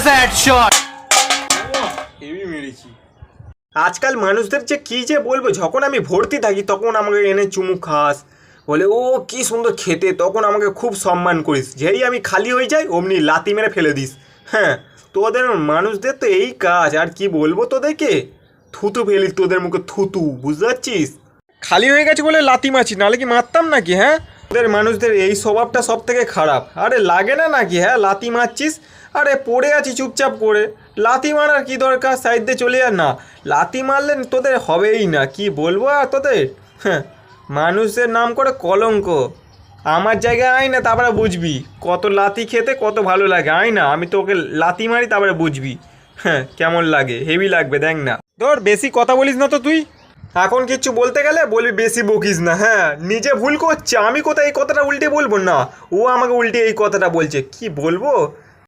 सा headshot. Heavy মেরেছি। আজকাল মানুষদের যে কী যে বলবো, যখন আমি ভর্তি থাকি তখন আমাকে এনে চুমু খাস, বলে ও কি সুন্দর খেতে, তখন আমাকে খুব সম্মান করিস, যেই আমি খালি হয়ে যাই অমনি লাতি মেরে ফেলে দিস। হ্যাঁ, তোদের মানুষদের তো এই কাজ, আর কি বলবো তোদেরকে, থুতু ফেলিস তোদের মুখে থুতু, বুঝতে পারছিস? খালি হয়ে গেছে বলে লাতি মারছি, নাহলে কি মারতাম নাকি? হ্যাঁ, তোদের মানুষদের এই স্বভাবটা সব থেকে খারাপ। আরে লাগে না নাকি? হ্যাঁ, লাতি মারছিস, আরে পড়ে আছি চুপচাপ করে, লাতি মারার কি দরকার, সাইড দিয়ে চলে যা না। লাতি মারলে তোদের হবেই না, কি বলবো আর তোদের। হ্যাঁ, মানুষের নাম করে কলঙ্ক। আমার জায়গায় আয় না, তারপরে বুঝবি কত লাতি খেতে কত ভালো লাগে। আয় না, আমি তোকে লাতি মারি, তারপরে বুঝবি হ্যাঁ কেমন লাগে, হেভি লাগবে, দেখ না। ধর বেশি কথা বলিস না তো তুই, এখন কিচ্ছু বলতে গেলে বলবি বেশি বকিস না। হ্যাঁ, নিজে ভুল করছে, আমি কোথায় এই কথাটা উল্টে বলবো না, ও আমাকে উল্টে এই কথাটা বলছে, কি বলবো।